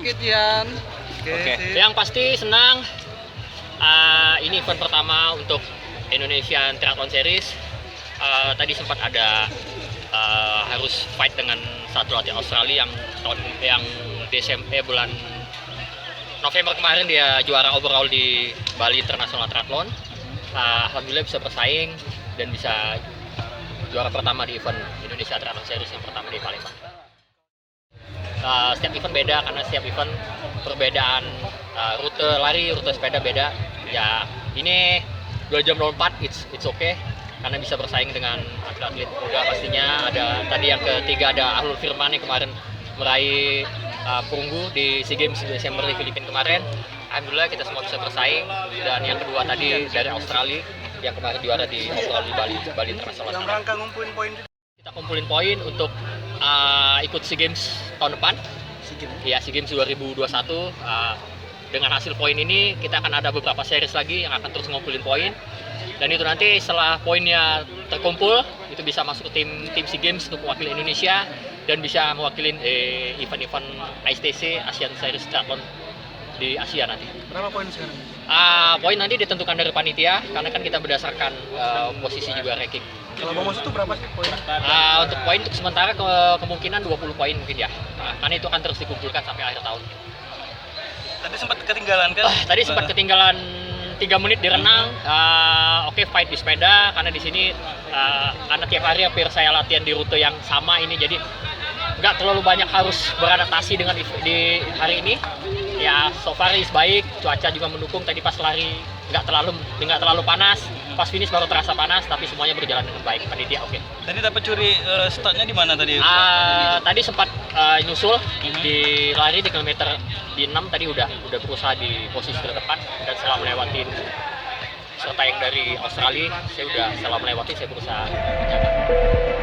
Oke, Cian. Oke. sip. Yang pasti senang. Ini event pertama untuk Indonesian Triathlon Series. Tadi sempat ada harus fight dengan satu latih Australia yang bulan November kemarin dia juara overall di Bali International Triathlon. Alhamdulillah bisa bersaing dan bisa juara pertama di event Indonesia Triathlon Series yang pertama di Palembang. Setiap event beda karena setiap event perbedaan rute lari, rute sepeda beda. Ya ini 2 jam 04 it's okay karena bisa bersaing dengan atlet-atlet muda pastinya. Ada tadi yang ketiga ada Ahlul Firman yang kemarin meraih perunggu di SEA Games Desember di Filipina kemarin. Alhamdulillah kita semua bisa bersaing. Dan yang kedua tadi dari Australia yang kemarin juara di overall di Bali International. Dalam rangka ngumpulin poin juga. Kita kumpulin poin untuk ikut SEA Games tahun depan. Ya, SEA Games 2021. Dengan hasil poin ini kita akan ada beberapa series lagi yang akan terus ngumpulin poin. Dan itu nanti setelah poinnya terkumpul itu bisa masuk ke tim SEA Games untuk mewakili Indonesia dan bisa mewakili event-event ISTC Asian Series Triathlon di Asia nanti. Berapa poin sekarang? Poin nanti ditentukan dari panitia karena kan kita berdasarkan posisi juga ranking. Kalau bonus itu berapa sih poinnya? Untuk poin untuk sementara kemungkinan 20 poin mungkin ya. Karena itu akan terus dikumpulkan sampai akhir tahun. Tadi sempat ketinggalan kan? Tadi sempat ketinggalan 3 menit di renang. Oke, fight di sepeda karena di sini karena tiap hari hampir saya latihan di rute yang sama ini, jadi nggak terlalu banyak harus beradaptasi dengan di hari ini. Ya, so far is baik, cuaca juga mendukung. Tadi pas lari nggak terlalu panas, pas finish baru terasa panas, tapi semuanya berjalan dengan baik. Panitia oke. Tadi dapat curi startnya di mana tadi? Tadi sempat nyusul di lari di kilometer di 6 tadi udah berusaha di posisi terdepan, dan setelah melewati serta yang dari Australia saya berusaha menjaga.